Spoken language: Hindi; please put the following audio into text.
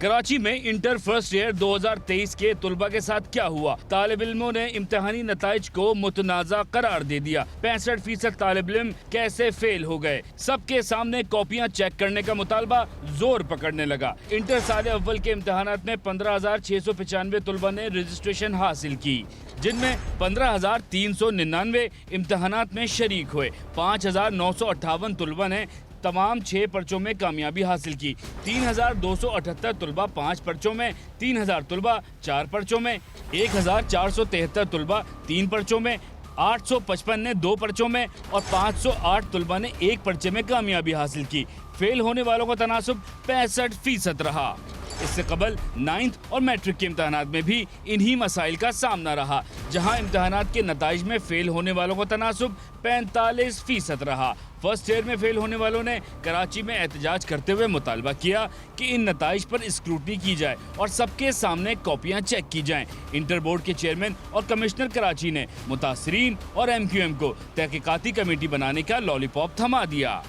कराची में इंटर फर्स्ट ईयर 2023 के तुलबा के साथ क्या हुआ? तालिब इल्मों ने इम्तिहानी नताइज को मुतनाज़ा करार दे दिया। 65% तालिब इल्म कैसे फेल हो गए? सबके सामने कॉपियां चेक करने का मुतालबा जोर पकड़ने लगा। इंटर साल अव्वल के इम्तिहानात में 15,695 तुलबा ने रजिस्ट्रेशन हासिल की, जिनमें 15,399 इम्तिहानात में शरीक हुए। 5,958 तुलबा ने तमाम 6 पर्चों में कामयाबी हासिल की। 3,278 तुलबा 5 पर्चों में, 3,000 तुलबा 4 पर्चों में, 1,473 तुलबा 3 पर्चों में, 855 ने 2 पर्चों में और 508 तुलबा ने 1 पर्चे में कामयाबी हासिल की। फेल होने वालों का तनासुब 65% रहा। इससे कबल 9th और मैट्रिक के इम्तिहानात में भी इन्हीं मसाइल का सामना रहा, जहां इम्तिहानात के नताइज में फेल होने वालों का तनासुब 45% रहा। फर्स्ट ईयर में फेल होने वालों ने कराची में एहतजाज करते हुए मुतालबा किया कि इन नताइज पर स्क्रूटनी की जाए और सबके सामने कॉपियां चेक की जाएं। इंटर बोर्ड के चेयरमैन और कमिश्नर कराची ने मुतासरीन और MQM को तहकीकाती कमेटी बनाने का लॉलीपॉप थमा दिया।